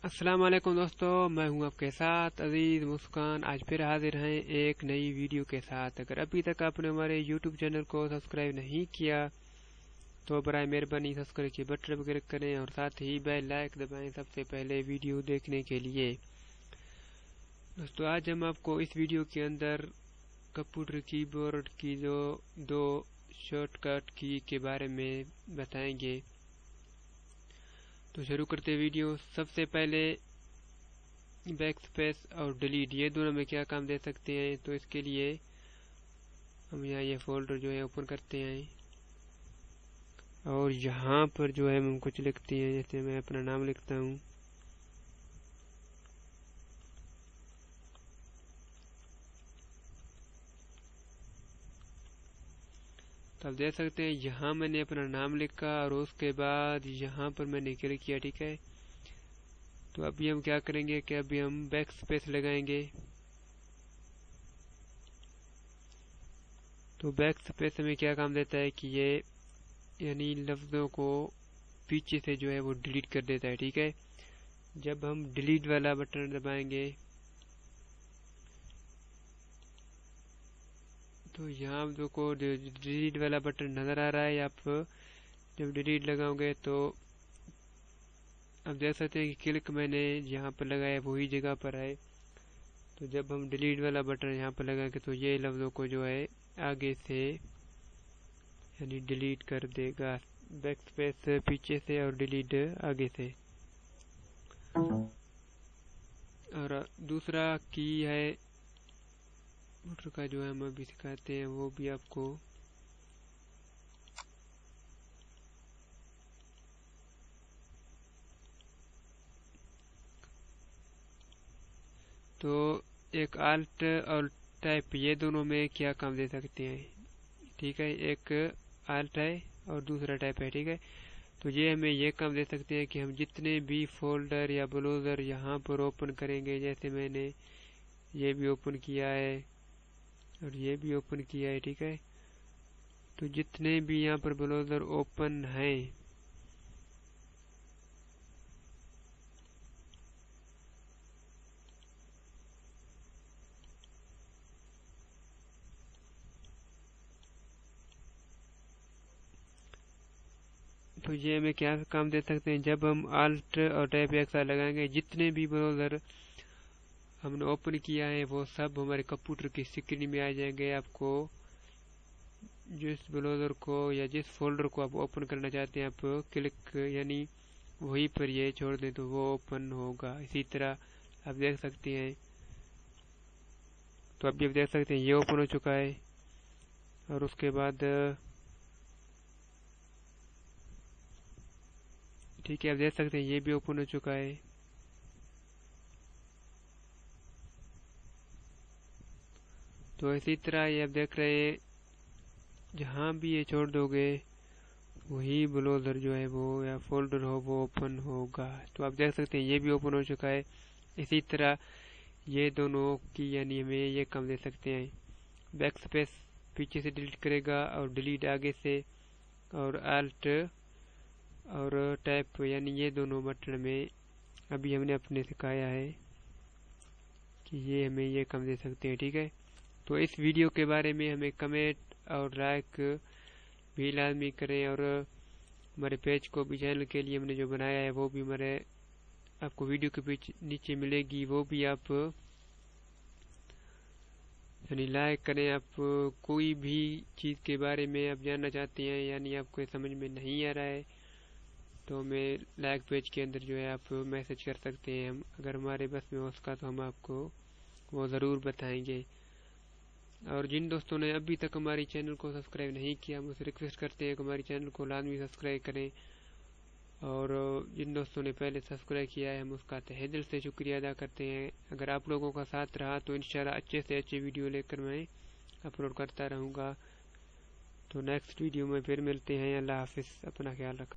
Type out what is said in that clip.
अस्सलाम वालेकुम दोस्तों, मैं हूं आपके साथ अजीज मुस्कान। आज फिर हाजिर हैं एक नई वीडियो के साथ। अगर अभी तक आपने हमारे यूट्यूब चैनल को सब्सक्राइब नहीं किया तो बराए मेहरबानी सब्सक्राइब के बटन पर क्लिक करें और साथ ही बेल लाइक दबाएं सबसे पहले वीडियो देखने के लिए। दोस्तों, आज हम आपको इस वीडियो के अंदर कंप्यूटर कीबोर्ड की जो दो शॉर्टकट की के बारे में बताएंगे। तो शुरू करते वीडियो। सबसे पहले बैक स्पेस और डिलीट, ये दोनों में क्या काम दे सकते हैं। तो इसके लिए हम यहाँ ये फोल्डर जो है ओपन करते हैं और यहाँ पर जो है हम कुछ लिखते हैं। जैसे मैं अपना नाम लिखता हूँ, तो आप देख सकते हैं यहाँ मैंने अपना नाम लिखा और उसके बाद यहाँ पर मैंने क्लिक किया। ठीक है, तो अभी हम क्या करेंगे कि अभी हम बैक स्पेस लगाएंगे। तो बैक स्पेस हमें क्या काम देता है कि ये यानी लफ्ज़ों को पीछे से जो है वो डिलीट कर देता है। ठीक है, जब हम डिलीट वाला बटन दबाएंगे तो यहाँ जो को डिलीट वाला बटन नज़र आ रहा है। आप जब डिलीट लगाओगे तो आप देख सकते हैं कि क्लिक मैंने यहाँ पर लगाया वही जगह पर है। तो जब हम डिलीट वाला बटन यहाँ पर लगाएंगे तो ये लफ्ज़ों को जो है आगे से यानी डिलीट कर देगा। बैक स्पेस पीछे से और डिलीट आगे से। और दूसरा की है मोटर का जो है हम अभी सिखाते हैं, वो भी आपको तो एक आल्ट और टाइप, ये दोनों में क्या काम दे सकते हैं। ठीक है, एक आल्ट है और दूसरा टाइप है। ठीक है, तो ये हमें ये काम दे सकते हैं कि हम जितने भी फोल्डर या ब्राउज़र यहाँ पर ओपन करेंगे, जैसे मैंने ये भी ओपन किया है और ये भी ओपन किया है। ठीक है, तो जितने भी यहाँ पर ब्राउज़र ओपन हैं तो ये हमें क्या काम दे सकते हैं। जब हम आल्ट और टैब एक साथ लगाएंगे, जितने भी ब्राउज़र हमने ओपन किया है वो सब हमारे कंप्यूटर की स्क्रीन में आ जाएंगे। आपको जिस ब्राउज़र को या जिस फोल्डर को आप ओपन करना चाहते हैं, आप क्लिक यानी वहीं पर ये छोड़ दें तो वो ओपन होगा। इसी तरह आप देख सकते हैं। तो अभी आप देख सकते हैं ये ओपन हो चुका है और उसके बाद ठीक है, आप देख सकते हैं ये भी ओपन हो चुका है। तो इसी तरह ये आप देख रहे हैं, जहाँ भी ये छोड़ दोगे वही ब्राउज़र जो है वो या फोल्डर हो वो ओपन होगा। तो आप देख सकते हैं ये भी ओपन हो चुका है। इसी तरह ये दोनों की यानी हमें ये काम दे सकते हैं। बैक स्पेस पीछे से डिलीट करेगा और डिलीट आगे से, और आल्ट और टैप यानी ये दोनों बटन में अभी हमने अपने सिखाया है कि ये हमें ये काम दे सकते हैं। ठीक है, तो इस वीडियो के बारे में हमें कमेंट और लाइक भी लाजमी करें और हमारे पेज को भी, चैनल के लिए हमने जो बनाया है वो भी हमारे आपको वीडियो के नीचे मिलेगी, वो भी आप यानी लाइक करें। आप कोई भी चीज़ के बारे में आप जानना चाहते हैं यानी आपको समझ में नहीं आ रहा है तो हमें लाइक पेज के अंदर जो है आप मैसेज कर सकते हैं। हम अगर हमारे बस में हो सका तो हम आपको वो ज़रूर बताएंगे। और जिन दोस्तों ने अभी तक हमारी चैनल को सब्सक्राइब नहीं किया, हम उससे रिक्वेस्ट करते हैं कि हमारी चैनल को लाजमी सब्सक्राइब करें। और जिन दोस्तों ने पहले सब्सक्राइब किया है हम उसका तहे दिल से शुक्रिया अदा करते हैं। अगर आप लोगों का साथ रहा तो इंशाल्लाह अच्छे से अच्छे वीडियो लेकर मैं अपलोड करता रहूँगा। तो नेक्स्ट वीडियो में फिर मिलते हैं। अल्लाह हाफिज़, अपना ख्याल रखें।